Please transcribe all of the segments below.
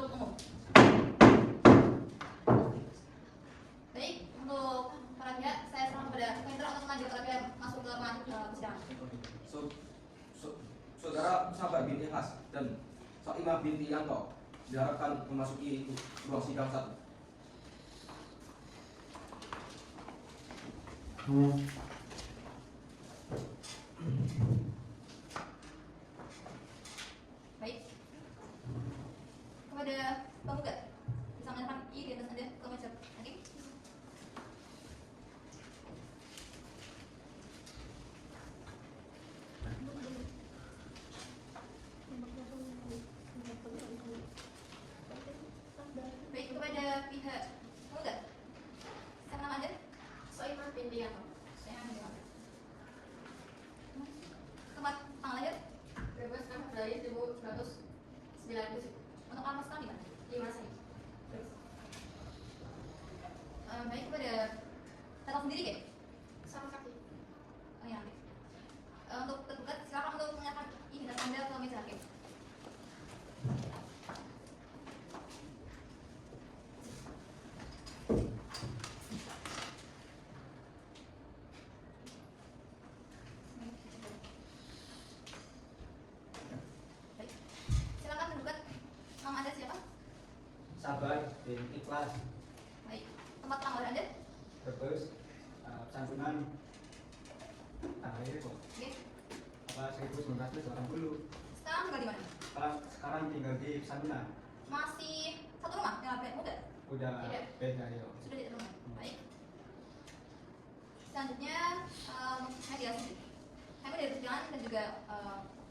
untuk umum. Baik, untuk para pihak saya serahkan kepada Hendra untuk melanjut para pihak masuk ke ruangan persidangan. Saudara Sabar binti Has dan Soimah binti Yanto diharapkan memasuki ruang sidang 1. Baik, kepada penggugat bisa menyerahkan identitas Anda ke meja hakim. Baik, kepada pihak penggugat, siapa nama Anda? Soimah binti Yanto. Saya ambil Anda. Tempat tanggal lahir 12 dari 1990. untuk alamat sekarang di mana? Di Masai. Baik, kepada tetap sendiri ya? Sama kaki. Oh ya, baik. Untuk tergugat, silakan untuk menyerahkan identitas Anda ke meja hakim. Baik, silakan tergugat. Nama Anda siapa? Sabar bin Ikhlas Baik, tempat tanggal Anda? Brebes santunan tanggal ini kok Oke. apa 1980. Sekarang tinggal di mana? Sekarang tinggal di Santunan. Masih satu rumah dengan pihak penggugat? Udah Tidak. beda ya. Sudah di rumah. Baik. Selanjutnya media sendiri. Kami dari persidangan dan juga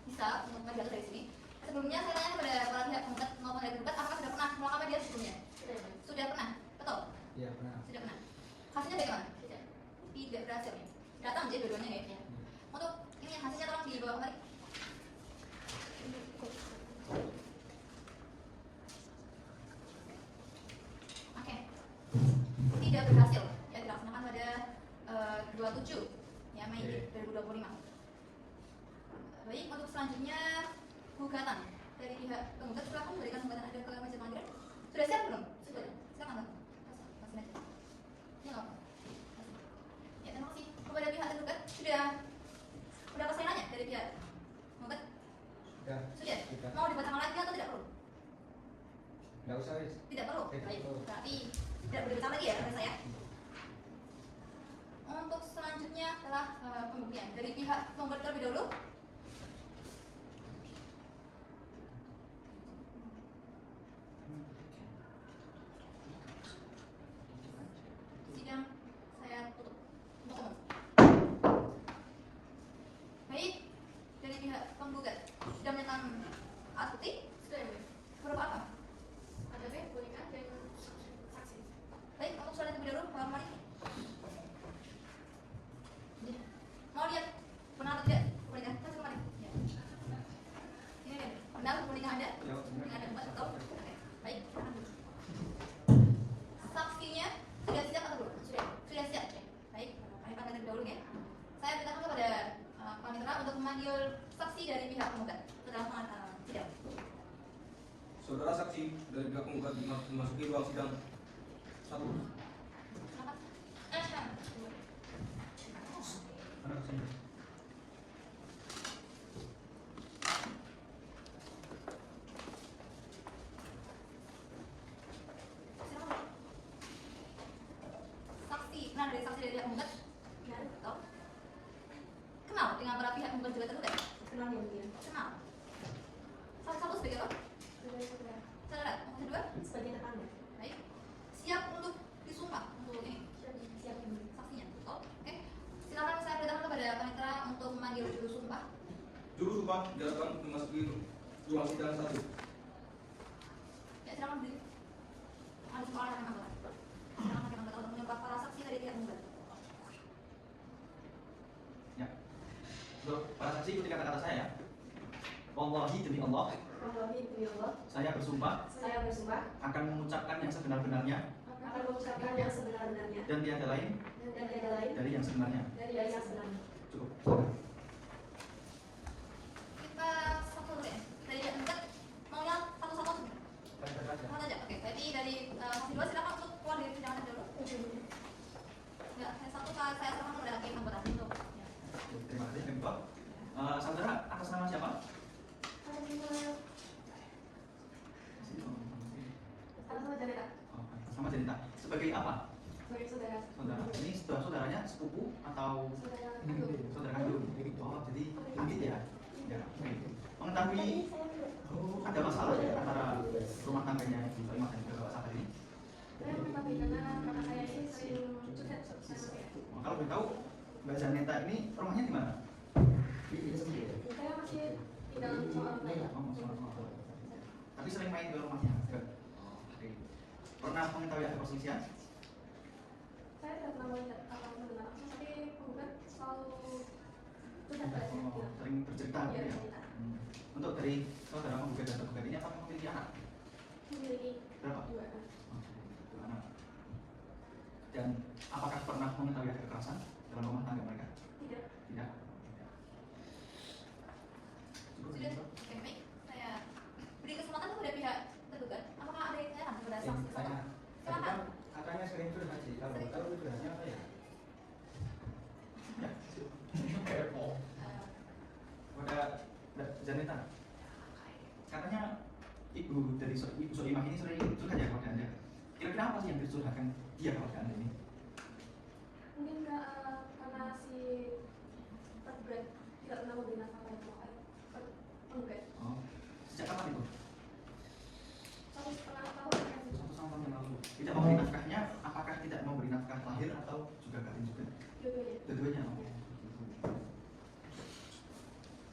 bisa untuk media dari sini. Sebelumnya saya tanya kepada para pihak penggugat maupun dari tergugat, apakah sudah pernah melakukan media sebelumnya? Sudah pernah, betul? Iya benar. Sudah pernah. Hasilnya bagaimana? Tidak. Tidak berhasil. Datang aja dua-duanya ya. Ya. Untuk ini hasilnya tolong dibawa kembali. Oke. Tidak berhasil. Ya dilaksanakan pada 27 ya Mei Oke. 2025. Baik, untuk selanjutnya gugatan dari pihak penggugat, silakan memberikan gugatan Anda ke meja panggilan. Sudah siap belum? Sudah. Silakan Pak. Kasih meja. Ini nggak apa. Ya, terima kasih. Kepada pihak tergugat sudah selesai nanya dari pihak penggugat? Udah. Sudah. Sudah. Mau dibacakan lagi atau tidak perlu? Nggak usah wis. Tidak perlu. Tidak Baik. perlu. Berarti tidak boleh dibaca lagi ya kata saya. Untuk selanjutnya adalah pembuktian dari pihak penggugat terlebih dahulu. Sidang saya tutup untuk umum. Baik, dari pihak penggugat sudah menyatakan alat bukti Sudah ya. berupa apa? Ada boneka dan saksi. Baik, untuk soal terlebih dahulu, Pak Mari. Mau lihat benar atau tidak boneka? Kasih kemana? Ya. Ini dia. Benar boneka Anda? Ya, benar. Yang ada empat atau? Oke. Baik. Saksinya sudah siap atau belum? Sudah. Sudah siap. Baik. Kami panggil terlebih dahulu ya. Saya perintahkan kepada panitera untuk memanggil saksi dari pihak penggugat ke dalam sidang. Saudara saksi dari pihak penggugat memasuki ruang sidang 1. Silakan. Mana sini? Silakan. Saksi, nah dari saksi dari pihak penggugat, Dan tahu? Kenal dengan para pihak penggugat juga tergugat? kenal yang mulia. Kenal. Satu sebagai apa? Sudah sudah. Saudara, yang kedua, Sebagai tetangga. baik. Siap untuk disumpah untuk ini Siap siap yang mulia. saksinya, betul? Oke. Silakan saya perintahkan kepada panitera untuk memanggil juru sumpah. Juru sumpah diharapkan memasuki ruang sidang 1. Ya, silakan berdiri. Ada sumpah oleh anggota. Silakan pakai anggota untuk menyumpah para saksi dari pihak penggugat. Ya. Loh, para saksi ikuti kata-kata saya. Wallahi demi Allah, Wallahi demi Allah, saya bersumpah saya bersumpah akan mengucapkan yang sebenar-benarnya akan mengucapkan yang sebenar-benarnya dan tiada lain dan tiada lain dari yang sebenarnya. dari yang sebenarnya. Cukup. Silakan. Kita satu dulu ya. Dari pihak penggugat maunya satu-satu saja. Baik, baik aja. sama Janita. Sebagai apa? Sebagai saudara. Saudara. Ini saudaranya sepupu atau Saudara kandung. saudara kandung? Oh, jadi begitu ya? Ya. Mengetahui ada masalah ya antara rumah tangganya Ibu Soimah dan Bapak Sabar ini? Saya mengetahui karena kakak saya ini sering curhat sama saya. Kalau boleh tahu, Mbak Janita ini rumahnya di mana? Saya masih di dalam soal lain. Tapi sering main ke rumahnya? Enggak? Oke. Pernah mengetahui ada perselisihan? Saya tidak pernah melihat atau mendengar langsung, tapi penggugat selalu curhat pada saya. bilang, Sering bercerita gitu "Ya, ya? cerita." Untuk dari saudara penggugat dan tergugat ini apakah memiliki anak? Memiliki Berapa? 2 anak. Dua anak. Dan apakah pernah mengetahui ada kekerasan dalam rumah tangga mereka? Tidak. Tidak. Sudah, oke baik. Saya beri kesempatan kepada pihak tergugat. Apakah ada yang tanya kepada saksi satu? Tadi Silakan. kan katanya sering curhat sih, kalau tahu curhatnya apa ya? Kepo. Eh, Pada Mbak Janita, katanya ibu dari Ibu Soimah ini sering curhat ya kepada Anda. Kira-kira apa sih yang dicurhatkan dia kepada Anda ini? Mungkin karena si tergugat tidak pernah memberi nafkah pada penggugat. Oh, sejak kapan itu? 1,5 tahun kan. 1 tahun yang lalu. Tidak memberi nafkahnya, apakah tidak memberi nafkah lahir atau juga gatin juga? Dua-duanya. Dua-duanya. Oh.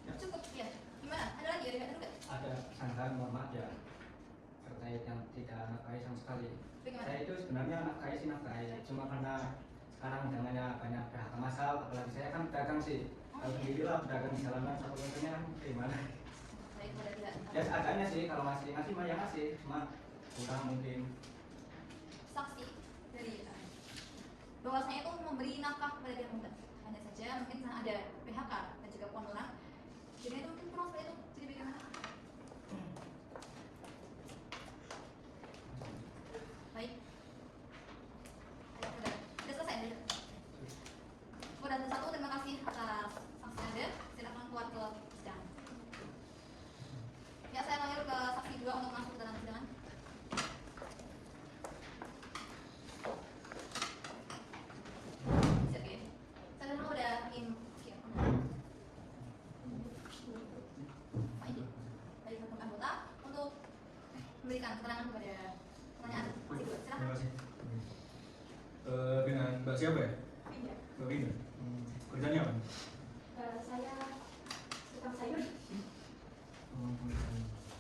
Ya. Cukup ya. Gimana? Ada lagi dari pihak tergugat? Ada sangkaan mama aja terkait yang tidak nafkahi sama sekali. Bagaimana? Saya itu sebenarnya nafkahi sih nafkahi, cuma karena sekarang jangannya banyak PHK masal, apalagi saya kan pedagang sih. Alhamdulillah pedagang di jalanan satu satunya kan gimana? Baik, kepada pihak Ya seadanya sih, kalau masih mah ya masih, cuma kurang mungkin. saksi dari bahwasanya itu memberi nafkah kepada pihak penggugat. Hanya saja mungkin ada PHK dan juga penurunan. Jadi itu mungkin kurang seperti itu. Jadi bagaimana? Baik. Sudah selesai. Kepada satu, terima kasih atas saksi Anda. Silakan keluar ke sidang. Ya, saya panggil ke saksi 2 untuk masuk ke dalam persidangan. Siap ya. Saya dulu udah Hakim. Pak Indi, dari hukum anggota untuk memberikan keterangan kepada pertanyaan saksi 2. Silakan. Terima kasih. Dengan Mbak siapa ya? Iya. Mbak Winda. Kerjanya apa? Saya tukang sayur.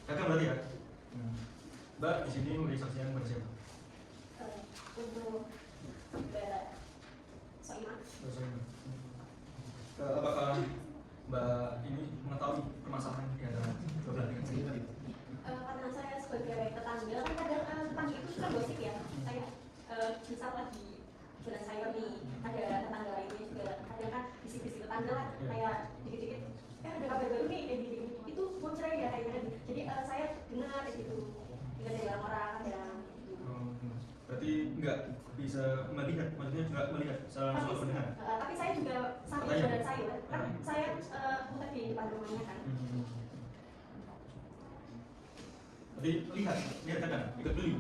Dagang berarti ya? Mbak di sini memberi saksian kepada siapa? Untuk Mbak Soimah. Mbak Soimah. Apakah Mbak ini mengetahui permasalahan di antara dua belah pihak ini tadi? Karena saya sebagai tetangga kan kadang tetangga itu suka gosip ya. Saya misal lagi jualan sayur nih, ada tetangga lainnya juga kadang kan bisik-bisik tetangga lah, kayak dikit-dikit ada kabar baru nih kayak gini, itu mau cerai ya kayak gitu. Jadi saya dengar kayak gitu, dengar dari orang-orang kadang gitu. Berarti nggak bisa melihat, maksudnya juga melihat secara langsung mendengar. Tapi saya juga sambil Katanya. jualan sayur kan, saya muter di depan rumahnya kan. Berarti lihat kadang, ikut beli.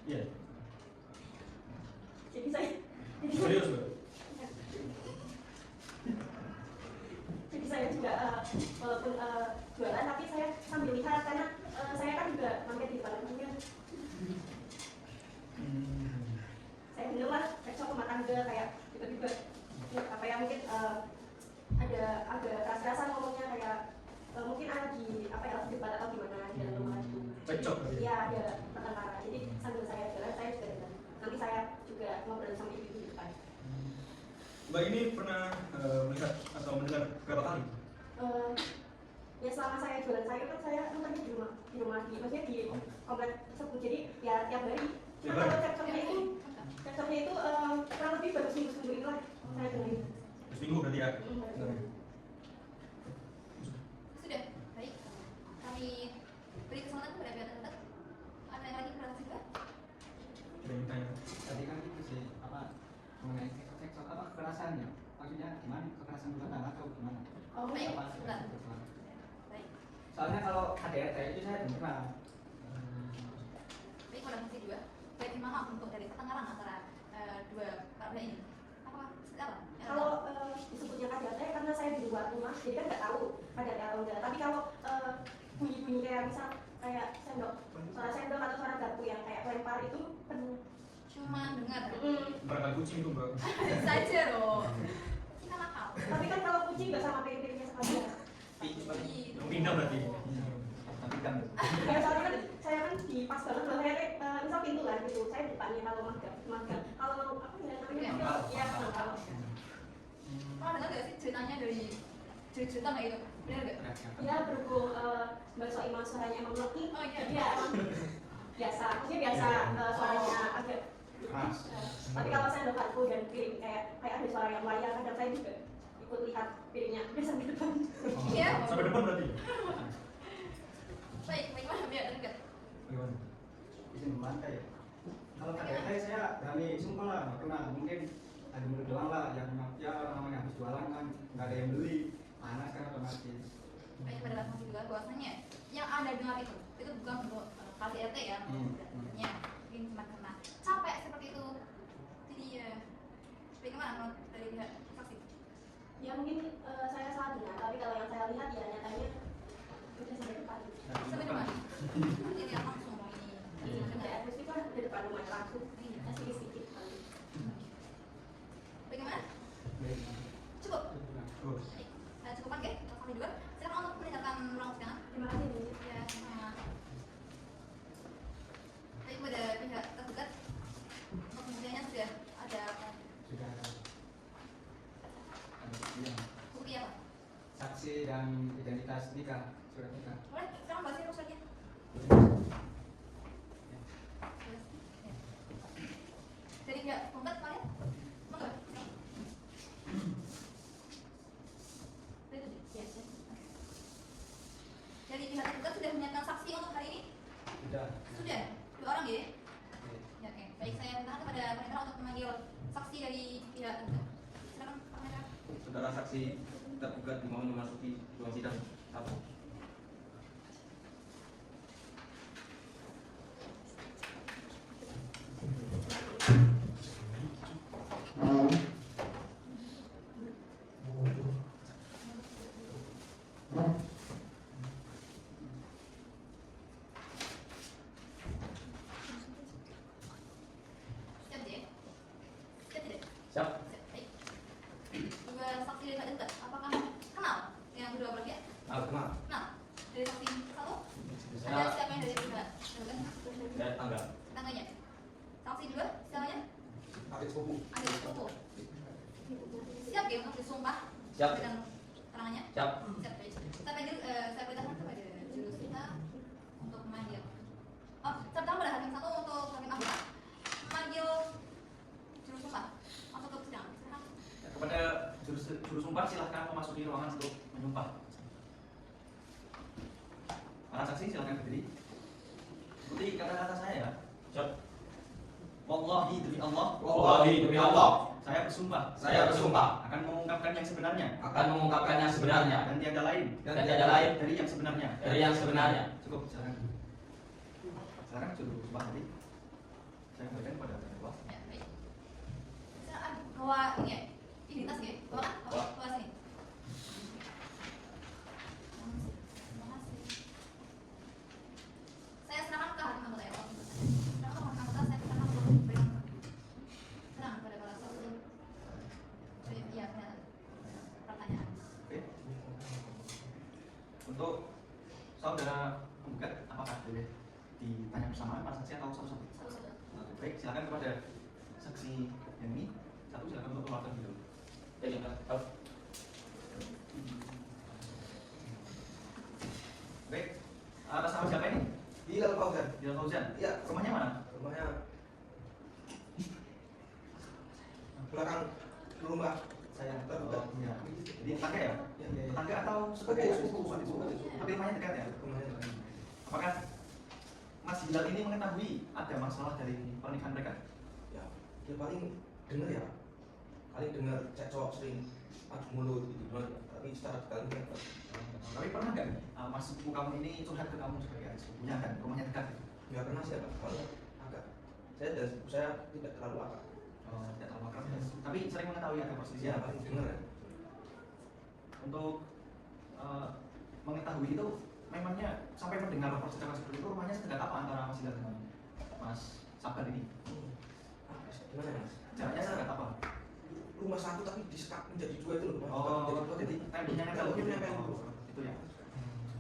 Iya, Jadi saya serius Mbak. Jadi saya juga walaupun jualan tapi saya sambil lihat karena saya kan juga mampir di depan rumahnya. Saya dengar cekcok rumah tangga kayak tiba-tiba apa ya mungkin ada keras-kerasan ngomongnya kayak mungkin lagi apa ya lagi debat atau gimana di dalam rumah itu. Cekcok berarti? Iya ada pertengkaran. Jadi sambil saya jalan saya juga dengar. Nanti saya juga ngobrol sama ibu di depan. Mbak ini pernah melihat atau mendengar berapa kali? Ya selama saya jualan sayur kan saya rumahnya di rumah maksudnya di komplek tersebut jadi ya tiap hari. Tiap Nah, hari? kalau cekcoknya itu kurang lebih baru seminggu ini lah saya dengerin. Seminggu berarti ya? Sudah, baik. Kami beri kesempatan kepada pihak tergugat. Ada yang lagi kepada juga? Ada yang tanya? Tadi kan itu sih apa mengenai cekcok apa kekerasannya, maksudnya gimana kekerasan rumah tangga atau gimana? Oh, baik. Apa Sebentar. Baik. soalnya kalau KDRT itu saya belum pernah. berdua, baik gimana untuk dari ketenaran antara dua partai ini? Apa seperti apa? Kalau disebutnya KDRT karena saya di luar rumah, jadi kan nggak tahu KDRT atau enggak. Tapi kalau bunyi-bunyi kayak misal kayak suara sendok atau suara garpu yang kayak lempar itu Cuma dengar Berangkat kucing itu mbak. saja loh. Kita nakal. tapi kan kalau kucing nggak sama piring-piringnya sekalian. Pindah berarti. Tapi kan. Ya soalnya kan saya kan di pas banget loh, saya misal pintu kan gitu, saya depannya kalau magang. Kalau mau apa namanya? Ya kalau. Pernah dengar nggak sih ceritanya dari cerita kayak gitu? Benar nggak? Ya berhubung Mbak Soimah suaranya emang laki, Oh iya. dia emang biasa, maksudnya biasa suaranya agak Keras. tapi kalau saya udah kartu dan piring kayak ada suara yang lain, kadang saya juga ikut lihat piringnya biasa di depan. Iya. Sampai depan berarti. Baik, bagaimana biar dekat? Bagaimana? Izin memantai ya. Kalau KDRT saya berani sumpah lah, nggak pernah. Mungkin ada mulut doang lah, yang ya orang namanya habis jualan kan nggak ada yang beli, panas kan otomatis. Banyak pada masih juga bahwasanya yang anda dengar itu bukan untuk KDRT ya, sebenarnya mungkin cuma karena capek seperti itu. Jadi ya, bagaimana menurut dari pihak saksi? Ya mungkin saya salah dengar, tapi kalau yang saya lihat ya nyatanya udah sampai depan. Sampai di mana? Ini yang langsung ini. Kayak akustik kan di depan rumah langsung, kasih sedikit kali. Bagaimana? Cukup. Cukupkan ke? Kami dua. Silakan untuk meninggalkan ruang sidang. Terima kasih Bu. Ya, sama. Baik, pada pihak tergugat, untuk pembuktiannya sudah ada Sudah ada bukti apa? saksi dan identitas nikah, surat nikah. Boleh, sekarang bahas ini ruksanya. Dari pihak penggugat kalian? Monggo. Dari pihak tergugat sudah menyiapkan saksi untuk hari ini? Sudah. Sudah, 2 orang ya? Ya, oke. Baik, saya minta kepada pemerintah untuk memanggil saksi dari pihak tergugat. Silakan pemerintah. Saudara saksi tergugat dimohon memasuki ruang sidang. Satu. Siap ya? Siap tidak? Siap. Siap, baik. Dua saksi dari pihak tergugat, apakah kenal yang kedua belah pihak? Kenal. Kenal? Dari saksi satu? Saya- Ada siapa yang dari pihak tergugat? Dari tangga. Tangganya. Saksi dua, siapanya? Adik sepupu. Ada sepupu. Siap ya untuk disumpah? Siap. Dengan keterangannya? Siap. Siap, baik. Saya panggil, saya perintahkan kepada jurus kita untuk memanggil. Oh, saya perintahkan pada hakim satu untuk hakim anggota memanggil jurus sumpah masuk ke persidangan. Silakan. Kepada juru sumpah silahkan memasuki ruangan untuk menyumpah. Para saksi silahkan berdiri. Seperti kata-kata saya ya. Siap. Wallahi demi Allah. Wallahi demi Allah. Saya bersumpah. Saya bersumpah Akan mengungkapkan yang sebenarnya. akan mengungkapkan yang sebenarnya Dan tiada lain. dan tiada lain Dari yang sebenarnya. dari yang sebenarnya. Cukup. Silakan. Silakan juru sumpah tadi. Saya kembalikan kepada terdakwa. Ya, baik. Silakan bawa ini ya, identitas ya, bawa kan? Bawa sini. Terima kasih. Saya serahkan ke hakim anggota ya, Pak. Serahkan ke hakim anggota, saya serahkan untuk memberikan terang kepada para saksi. Iya, benar. Pertanyaan. Oke. Untuk saudara penggugat, apakah boleh ditanya bersamaan para saksi atau satu-satu? Satu-satu. Oke, baik, silakan kepada saksi yang ini. Satu silakan untuk keluarkan dulu. Ya, ya, tahu. Baik, atas nama siapa ini? Bilal Fauzan. Bilal Fauzan. Iya. Rumahnya mana? Rumahnya belakang rumah saya tergugat. Ya. Di tetangga ya? Ya, ya, ya. Tetangga atau Sebagai sepupu. Tapi rumahnya dekat ya? Rumahnya dekat. Apakah Mas Bilal ini mengetahui ada masalah dari pernikahan mereka? Ya, dia paling dengar ya, paling dengar cekcok sering adu mulut gitu, tapi secara detail enggak. Tapi pernah nggak Mas sepupu kamu ini curhat ke kamu sebagai adik sepupunya kan? Rumahnya dekat gitu? Nggak pernah sih ya, Pak. Kalau agak saya dan sepupu saya tidak terlalu akrab. Oh, tidak terlalu akrab ya. Tapi sering mengetahui ada Ya perselisihan. paling dengar ya. Untuk mengetahui itu memangnya sampai mendengar percakapan seperti itu rumahnya sedekat apa antara Mas Indra dengan Mas Sabar ini? Gimana Mas? Jaraknya sedekat apa? Rumah satu tapi disekat menjadi dua itu loh. Oh, menjadi dua, jadi temboknya nempel Temboknya gitu. nempel gitu. Oh, itu ya.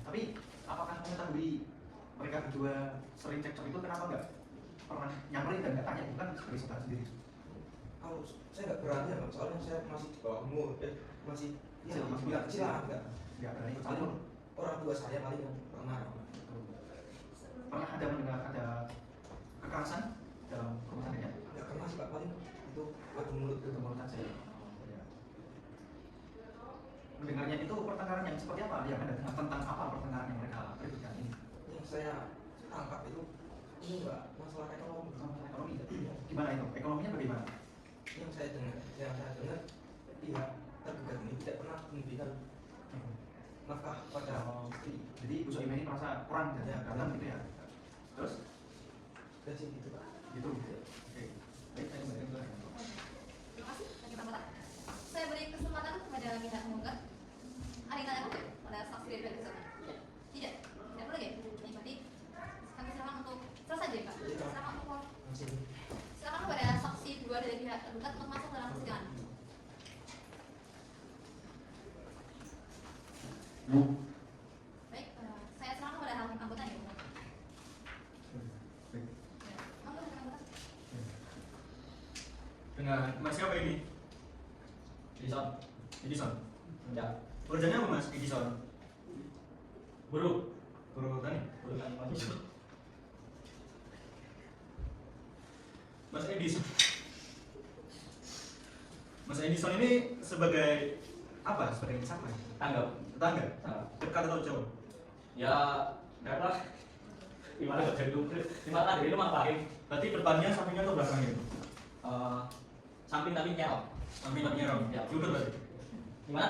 Tapi apakah mengetahui mereka berdua sering cekcok itu kenapa nggak pernah nyamperin dan nggak tanya, bukan sebagai saudara sendiri? Kalau saya nggak berani ya, Bang. Soalnya saya masih di bawah umur, masih ya, Masih bilang kecil lah, nggak berani ikut paling campur. orang tua saya paling yang pernah. Pernah ada mendengar ada kekerasan dalam rumah tangganya? Nggak pernah sih Pak, paling itu adu mulut Itu menurut saya. Mendengarnya itu pertengkaran yang seperti apa? Yang ada tentang apa pertengkaran yang mereka ributkan ini? yang saya tangkap itu ini Mbak, masalah ekonomi. Masalah ekonomi. Gimana itu? Ekonominya bagaimana? Yang saya dengar pihak tergugat ini tidak pernah memberikan nafkah pada istri. Jadi Bu Soimah ini merasa kurang dan Ya, dalam gitu ya. Terus Gaji gitu Pak. gitu. Oke. Baik, saya kembali ke Terima kasih, lagi tambah. Saya beri kesempatan kepada pihak penggugat. Ada yang tanya apa pada saksi dari pihak tergugat? Tidak, tidak perlu ya. Ini berarti kami silakan untuk selesai aja Pak. Silakan untuk silakan kepada saksi dua dari pihak tergugat untuk masuk dalam persidangan. Baik, saya silakan kepada hakim anggota ya. baik. Ya, monggo, hakim anggota. Dengan Mas siapa ini? Edison, Edison. ya, Pekerjaannya apa Mas Edison? buruk, Guru tani. bukan masih. Mas Edison. Mas Edison ini sebagai apa? Sebagai siapa? Tanggap, Tetangga. tanggap. Dekat atau jauh? Ya, berapa? Gimana kok dari dulu? Gimana dari rumah Pak Hakim? Berarti depannya, sampingnya atau belakangnya? Samping tapi nyerok. Samping tapi nyerong. Ya. Jujur berarti. Gimana?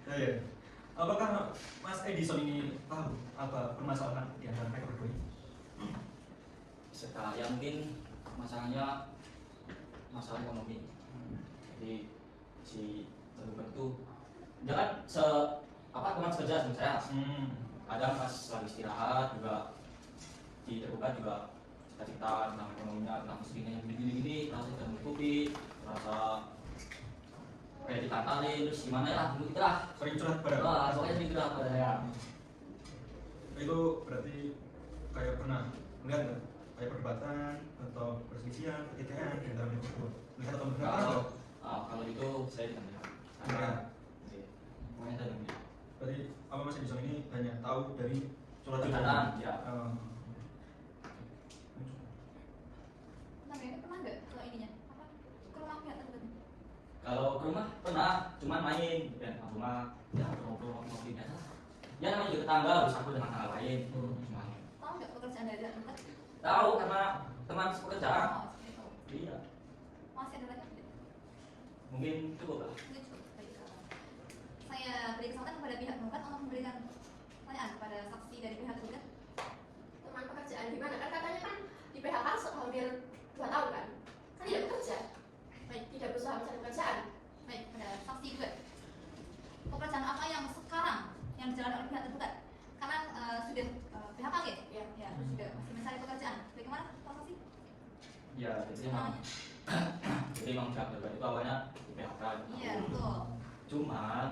Ya, ya. Apakah Mas Edison ini tahu apa permasalahan di antara mereka berdua ini? Serta ya mungkin masalahnya masalah ekonomi. Jadi si tergugat itu dia kan teman sekerja sama saya. Kadang pas lagi istirahat juga di tergugat juga cerita tentang ekonominya, tentang istrinya yang gini-gini, merasa tidak menutupi, merasa kayak ditantalin, terus gimana ya, gitu lah. Sering curhat pada. Wah, pokoknya sering curhat pada saya. Itu berarti kayak pernah melihat nggak? Kayak perdebatan atau perselisihan, pertikaian di antara mereka berdua. Melihat atau mendengar? Kalau itu saya tidak melihat. Melihat. Oke. Pokoknya saya tidak melihat. Berarti apa Mas Edison ini hanya tahu dari curhatan? Curhatan, ya. Nah, ini pernah nggak ke ininya? Apa? Ke rumah pihak tergugat? Kalau ke rumah pernah, cuman main, dan ke rumah ya ngobrol biasa. Ya namanya juga tetangga, harus aku dengan tetangga lain. Cuman Tahu nggak pekerjaan dari pihak tergugat? tahu karena teman sepekerjaan. Oh, seperti itu. Iya, Masih ada lagi tidak? mungkin cukup lah. Ini cukup. Baik. Saya beri kesempatan kepada pihak penggugat untuk memberikan pertanyaan kepada saksi dari pihak tergugat. Teman pekerjaan gimana? Kan katanya kan di PHK hampir 2 tahun kan? Kan tidak bekerja. Baik, tidak berusaha mencari pekerjaan. Baik, pada saksi juga. Pekerjaan apa yang sekarang yang dijalankan oleh pihak tergugat? Karena sudah PHK ya? Ya, sudah masih mencari pekerjaan. Bagaimana Pak Saksi? Ya, jadi emang jadi emang pihak tergugat itu awalnya di PHK. Iya, betul. Cuman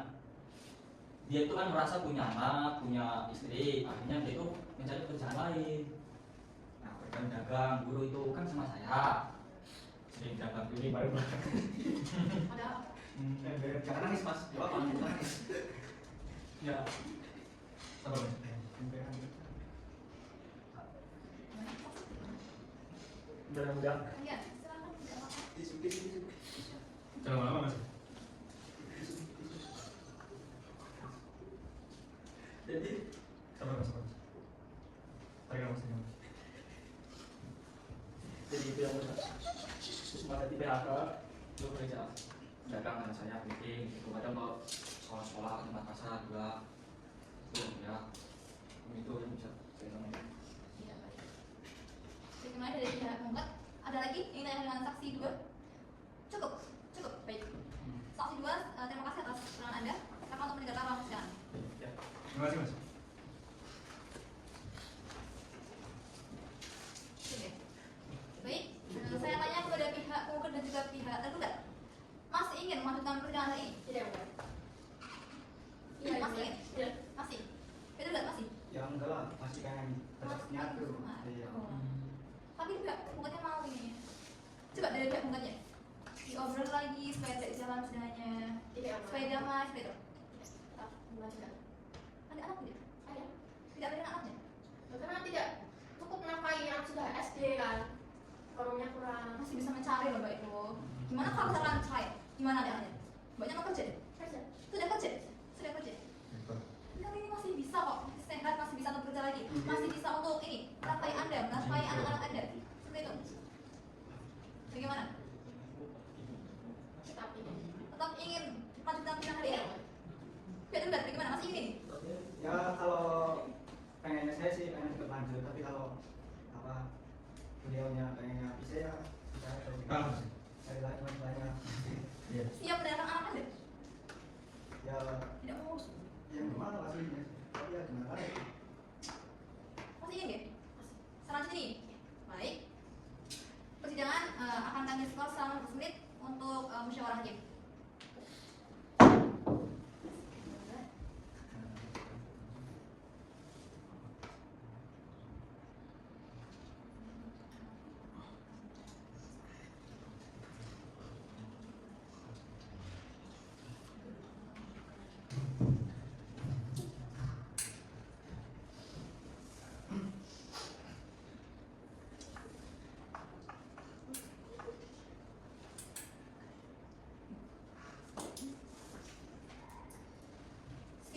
dia itu kan merasa punya anak, punya istri, akhirnya dia itu mencari pekerjaan lain. Nah, pekerjaan dagang, guru itu kan sama saya. Sering dagang ini baru Ada apa? Jangan nangis Mas, jawab apa? Jangan nangis. ya. Sabar Mas. Mudah-mudahan. Iya, silakan. Tidak apa-apa. Jangan lama Mas. Jadi Sabar Mas. Sabar. Tarik nafas Mas. jadi itu yang terus pada di PHK itu kerja dagang dengan saya bikin itu kadang kalau sekolah-sekolah tempat pasar juga itu ya itu yang bisa saya sampaikan. Iya, baik. saksi 2. Cukup, baik. Saksi 2, terima kasih atas keterangan Anda. Silakan untuk meninggalkan ruang persidangan. Ya. Terima kasih Mas. Oke. Baik, saya tanya kepada pihak penggugat dan juga pihak tergugat. Masih ingin melanjutkan persidangan hari ini? Tidak, Mbak. Iya, masih ingin? Iya. Masih? Tergugat masih? Ya enggak lah, masih pengen tetap nyatu. Iya. Oh. Tapi pihak penggugatnya mau ini. Coba dari pihak penggugatnya diobrol lagi supaya tidak jalan persidangannya, Tidak, Mbak. supaya damai, seperti itu. Tetap melanjutkan. Ada anak tidak? Saya Tidak ada anaknya? karena tidak cukup nafkahi anak sudah SD kan, forumnya kurang. Masih bisa mencari loh Mbak itu. Gimana kalau misalkan cerai? Gimana deh anaknya? Mbaknya mau kerja deh? Kerja. Sudah kerja? Sudah kerja? Kan ini masih bisa kok, masih sehat, masih bisa untuk bekerja lagi, masih bisa untuk ini menafkahi Anda, menafkahi anak-anak Anda, seperti itu. Bagaimana? Tetap ingin melanjutkan sidang hari ini? Pihak tergugat bagaimana? Masih ingin? Ya kalau pengennya saya sih pengen tetap lanjut, tapi kalau apa beliaunya pengennya bisa ya saya cari lagi banyak. Iya. Siap mendengarkan anak Anda? Ya Tidak mau urus? yang gimana pastinya, tapi ya gimana lagi. Masih ingin ya? Selanjutnya nih, baik. Persidangan akan kami skor selama 15 menit untuk musyawarah hakim.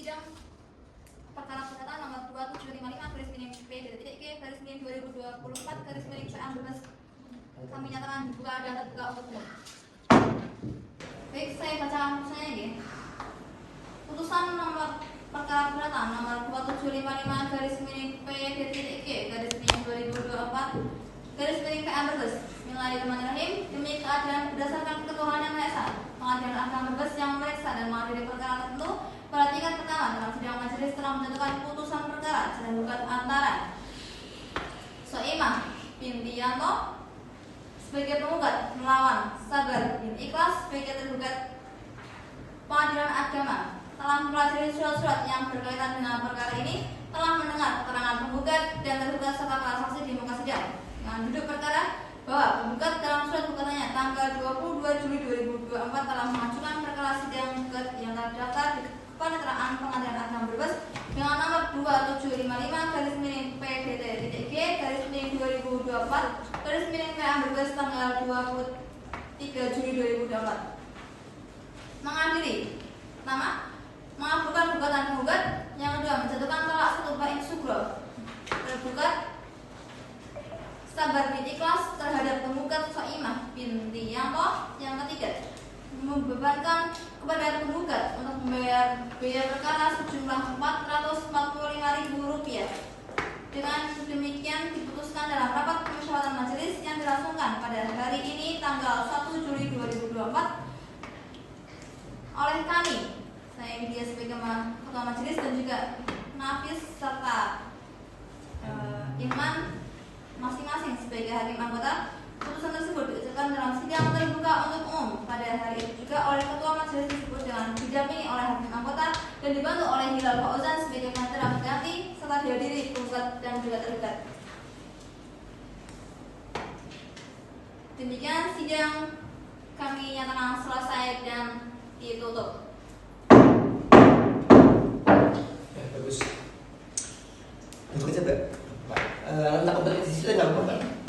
Sidang perkara perdata nomor 2755/P/G/2024/PA kami nyatakan dibuka dan terbuka untuk umum. Baik, saya baca putusannya ya. Putusan nomor perkara perdata nomor 2755/P/G/2024/PA Bismillahirrahmanirrahim. Demi keadilan berdasarkan ketuhanan yang Maha Esa, Pengadilan Agama Brebes yang memeriksa dan mengadili perkara tertentu pada tingkat pertama dalam sidang majelis telah menjatuhkan putusan perkara sidang gugat antara Soimah binti Yanto sebagai penggugat melawan Sabar bin Ikhlas sebagai tergugat. Pengadilan Agama telah mempelajari surat-surat yang berkaitan dengan perkara ini, telah mendengar keterangan penggugat dan tergugat serta para saksi di muka sidang. Dengan duduk perkara bahwa penggugat dalam surat gugatannya tanggal 22 Juli 2024 telah mengajukan perkara sidang gugat yang terdaftar di Kepaniteraan Pengadilan Agama Brebes dengan nomor 2755/P/GT/G/2024/PA Brebes tanggal 23 Juli 2024. Mengadili nama mengabulkan gugatan penggugat, yang kedua menjatuhkan tolak 1 bain sugro tergugat Sabar bin Ikhlas terhadap penggugat Soimah binti Yanto, yang ketiga membebankan kepada penggugat untuk membayar biaya perkara sejumlah Rp445.000. Dengan demikian diputuskan dalam rapat pemusyawaratan majelis yang dilangsungkan pada hari ini tanggal 1 Juli 2024 oleh kami, saya Widya sebagai ketua majelis dan juga Nafis serta Iman masing-masing sebagai hakim anggota. Putusan tersebut diucapkan dalam sidang terbuka untuk umum pada hari itu juga oleh ketua majelis tersebut dengan didampingi oleh hakim anggota dan dibantu oleh Hilal Fauzan sebagai panitera pengganti serta dihadiri penggugat dan juga tergugat. Demikian sidang kami nyatakan selesai dan ditutup. Ya, bagus. Bagus aja, Mbak. Tentang kompetisi itu nggak apa-apa.